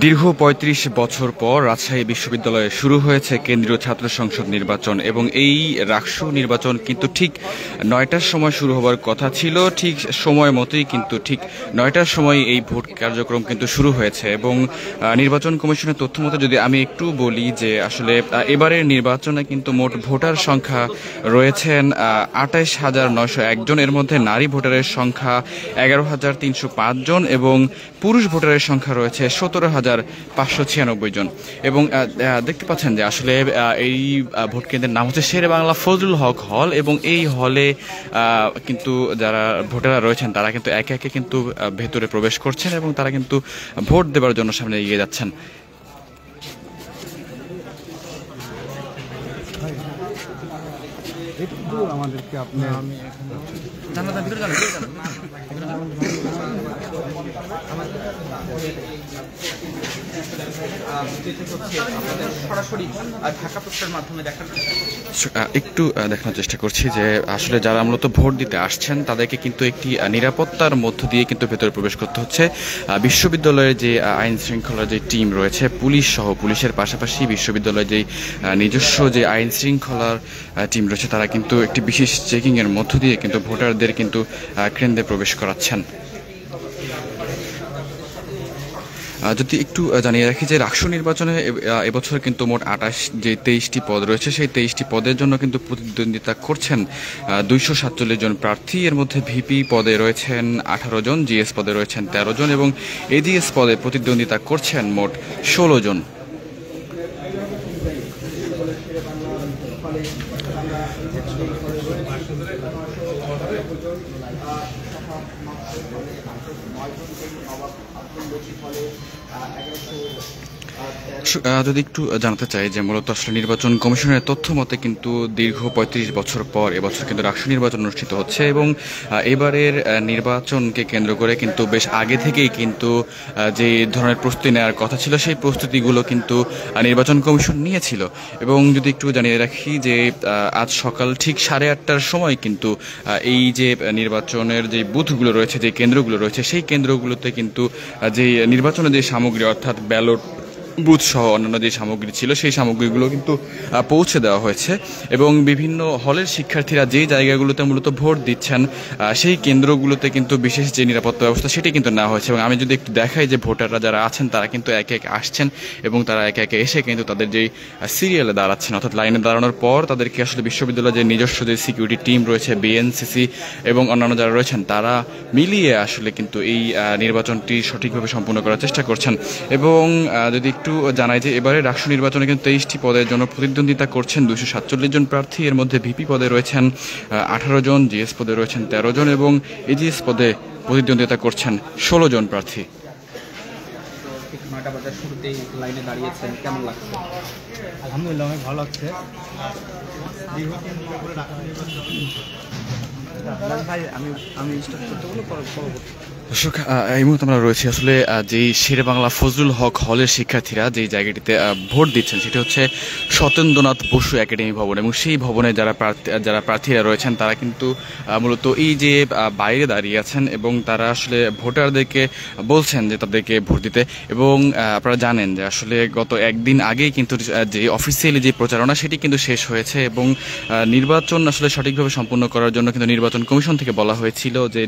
দীর্ঘ ৩৫ বছর পর রাজশাহী বিশ্ববিদ্যালয়ে শুরু হয়েছে কেন্দ্রীয় ছাত্র সংসদ নির্বাচন এবং এই রাকসু নির্বাচন কিন্তু ঠিক ৯টার সময় শুরু হবার কথা ছিল। ঠিক সময় মতোই কিন্তু ঠিক ৯টার সময় এই ভোট কার্যক্রম কিন্তু শুরু হয়েছে এবং নির্বাচন কমিশনের তথ্য মতো যদি আমি একটু বলি যে আসলে এবারের নির্বাচনে কিন্তু মোট ভোটার সংখ্যা রয়েছেন ২৮,৯০১ জন। এর মধ্যে নারী ভোটারের সংখ্যা ১১,৩০৫ জন এবং পুরুষ ভোটারের সংখ্যা রয়েছে ১৭,৫৯৬ জন। এবং দেখতে পাচ্ছেন যে আসলে এই ভোট কেন্দ্রের নাম হচ্ছে শেরে বাংলা ফজলুল হক হল এবং এই হলে কিন্তু যারা ভোটাররা রয়েছেন তারা কিন্তু একে একে কিন্তু ভেতরে প্রবেশ করছেন এবং তারা কিন্তু ভোট দেওয়ার জন্য সামনে এগিয়ে যাচ্ছেন। আমাদেরকে আপনি একটু দেখানোর চেষ্টা করছি যে আসলে যারা মূলত ভোট দিতে আসছেন তাদেরকে কিন্তু একটি নিরাপত্তার মধ্য দিয়ে কিন্তু ভেতরে প্রবেশ করতে হচ্ছে। বিশ্ববিদ্যালয়ের যে আইন শৃঙ্খলার যে টিম রয়েছে পুলিশ সহ, পুলিশের পাশাপাশি বিশ্ববিদ্যালয়ের যে নিজস্ব যে আইন শৃঙ্খলার টিম রয়েছে তারা কিন্তু একটি বিশেষ চেকিংয়ের মধ্য দিয়ে কিন্তু ভোটারদের কিন্তু কেন্দ্রে প্রবেশ করাচ্ছেন। যদি একটু জানিয়ে রাখি যে রাকসু নির্বাচনে এবছর কিন্তু মোট ২৩টি পদ রয়েছে, সেই ২৩টি পদের জন্য কিন্তু প্রতিদ্বন্দ্বিতা করছেন ২৪৭ জন প্রার্থী। এর মধ্যে ভিপি পদে রয়েছেন ১৮ জন, জিএস পদে রয়েছেন ১৩ জন এবং এজিএস পদে প্রতিদ্বন্দ্বিতা করছেন মোট ১৬ জন। যদি একটু জানতে চাই যে মূলত আসলে নির্বাচন কমিশনের তথ্য মতে কিন্তু দীর্ঘ ৩৫ বছর পর এবছর কিন্তু রাকসু নির্বাচন অনুষ্ঠিত হচ্ছে এবং এবারের নির্বাচনকে কেন্দ্র করে কিন্তু বেশ আগে থেকেই কিন্তু যে ধরনের প্রস্তুতি নেওয়ার কথা ছিল সেই প্রস্তুতিগুলো কিন্তু নির্বাচন কমিশন নিয়েছিল। এবং যদি একটু জানিয়ে রাখি যে আজ সকাল ঠিক ৮:৩০টার সময় কিন্তু এই যে নির্বাচনের যে বুথগুলো রয়েছে, যে কেন্দ্রগুলো রয়েছে সেই কেন্দ্রগুলোতে কিন্তু যে নির্বাচনের যে সামগ্রী অর্থাৎ ব্যালট বুথ সহ অন্যান্য যে সামগ্রী ছিল সেই সামগ্রীগুলো কিন্তু পৌঁছে দেওয়া হয়েছে এবং বিভিন্ন হলের শিক্ষার্থীরা যেই জায়গাগুলোতে মূলত ভোট দিচ্ছেন সেই কেন্দ্রগুলোতে কিন্তু বিশেষ যে নিরাপত্তা ব্যবস্থা সেটি কিন্তু নেওয়া হয়েছে। এবং আমি যদি একটু দেখাই যে ভোটাররা যারা আছেন তারা কিন্তু একে একে আসছেন এবং তারা একে একে এসে কিন্তু তাদের যেই সিরিয়ালে দাঁড়াচ্ছেন অর্থাৎ লাইনে দাঁড়ানোর পর তাদেরকে আসলে বিশ্ববিদ্যালয়ের যে নিজস্ব যে সিকিউরিটি টিম রয়েছে, বিএনসিসি এবং অন্যান্য যারা রয়েছেন তারা মিলিয়ে আসলে কিন্তু এই নির্বাচনটি সঠিকভাবে সম্পূর্ণ করার চেষ্টা করছেন। এবং যদি একটু জানাই যে এবারে রাকসু নির্বাচনে কিন্তু ২৩টি পদের জন্য প্রতিদ্বন্দ্বিতা করছেন ২৪৭ জন প্রার্থী। এর মধ্যে ভিপি পদে রয়েছেন ১৮ জন, জিএস পদে রয়েছেন ১৩ জন এবং এজিএস পদে প্রতিদ্বন্দ্বিতা করছেন ১৬ জন প্রার্থী। ৯টা বাজার শুরুতেই লাইনে দাঁড়িয়েছেন, কেমন লাগছে? আলহামদুলিল্লাহ, অনেক ভালো লাগছে। দর্শক, এই মুহূর্তে আমরা রয়েছি আসলে যেই শেরে বাংলা ফজলুল হক হলের শিক্ষার্থীরা যেই জায়গাটিতে ভোট দিচ্ছেন সেটি হচ্ছে সত্যেন্দ্রনাথ বসু একাডেমি ভবন এবং সেই ভবনে যারা প্রার্থীরা রয়েছেন তারা কিন্তু মূলত এই যে বাইরে দাঁড়িয়ে আছেন এবং তারা আসলে ভোটারদেরকে বলছেন যে তাদেরকে ভোট দিতে। এবং আপনারা জানেন যে আসলে গত একদিন আগেই কিন্তু যে অফিসিয়ালি যে প্রচারণা সেটি কিন্তু শেষ হয়েছে এবং নির্বাচন আসলে সঠিকভাবে সম্পন্ন করার জন্য কিন্তু নির্বাচন কমিশন থেকে বলা হয়েছিল যে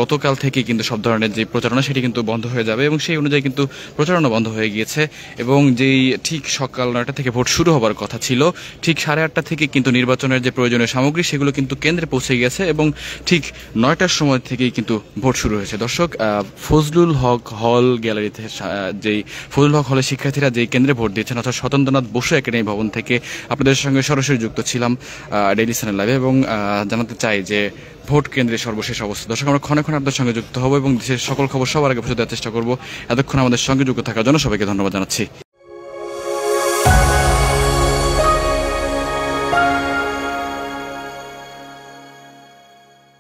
গতকাল থেকে কিন্তু সব ধরনের যে প্রচারণা সেটি কিন্তু বন্ধ হয়ে যাবে এবং সেই অনুযায়ী কিন্তু প্রচারণা বন্ধ হয়ে গিয়েছে। এবং যেই ঠিক সকাল ৯টা থেকে ভোট শুরু হবার কথা ছিল ঠিক ৮:৩০ থেকে কিন্তু নির্বাচনের যে প্রয়োজনীয় সামগ্রী সেগুলো কিন্তু কেন্দ্রে পৌঁছে গিয়েছে এবং ঠিক ৯টার সময় থেকেই কিন্তু ভোট শুরু হয়েছে। দর্শক, ফজলুল হক হল গ্যালারিতে যেই ফজলুল হক হলের শিক্ষার্থীরা যেই কেন্দ্রে ভোট দিয়েছেন অর্থাৎ সত্যেন্দ্রনাথ বসু একাডেমি ভবন থেকে আপনাদের সঙ্গে সরাসরি যুক্ত ছিলাম ডেইলি চ্যানেল লাইভে এবং জানাতে চাই যে ভোট কেন্দ্রের সর্বশেষ অবস্থা। দর্শক, আমরা ক্ষণে ক্ষণে আপনাদের সঙ্গে যুক্ত হব এবং দেশের সকল খবর সবার আগে পৌঁছে দেওয়ার চেষ্টা করব। এতক্ষণ আমাদের সঙ্গে যুক্ত থাকার জন্য সবাইকে ধন্যবাদ জানাচ্ছি।